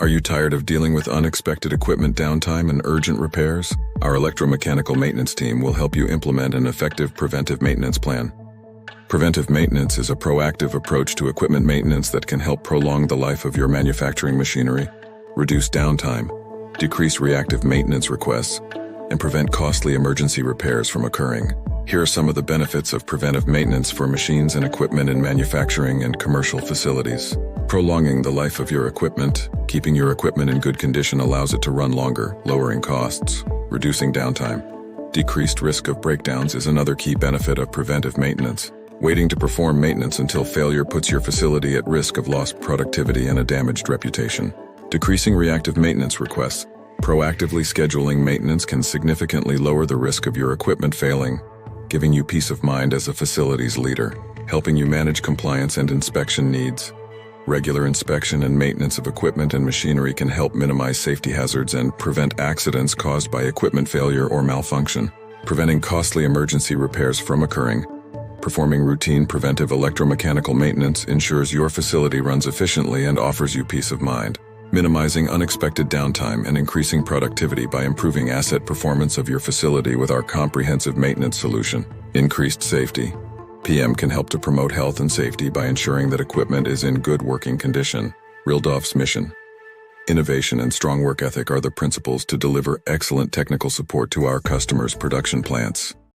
Are you tired of dealing with unexpected equipment downtime and urgent repairs? Our electromechanical maintenance team will help you implement an effective preventive maintenance plan. Preventive maintenance is a proactive approach to equipment maintenance that can help prolong the life of your manufacturing machinery, reduce downtime, decrease reactive maintenance requests, and prevent costly emergency repairs from occurring. Here are some of the benefits of preventive maintenance for machines and equipment in manufacturing and commercial facilities. Prolonging the life of your equipment. Keeping your equipment in good condition allows it to run longer, lowering costs, reducing downtime. Decreased risk of breakdowns is another key benefit of preventive maintenance. Waiting to perform maintenance until failure puts your facility at risk of lost productivity and a damaged reputation. Decreasing reactive maintenance requests. Proactively scheduling maintenance can significantly lower the risk of your equipment failing, giving you peace of mind as a facilities leader, helping you manage compliance and inspection needs. Regular inspection and maintenance of equipment and machinery can help minimize safety hazards and prevent accidents caused by equipment failure or malfunction, preventing costly emergency repairs from occurring. Performing routine preventive electromechanical maintenance ensures your facility runs efficiently and offers you peace of mind, minimizing unexpected downtime and increasing productivity by improving asset performance of your facility with our comprehensive maintenance solution. Increased safety. PM can help to promote health and safety by ensuring that equipment is in good working condition. Rildov's mission. Innovation and strong work ethic are the principles to deliver excellent technical support to our customers' production plants.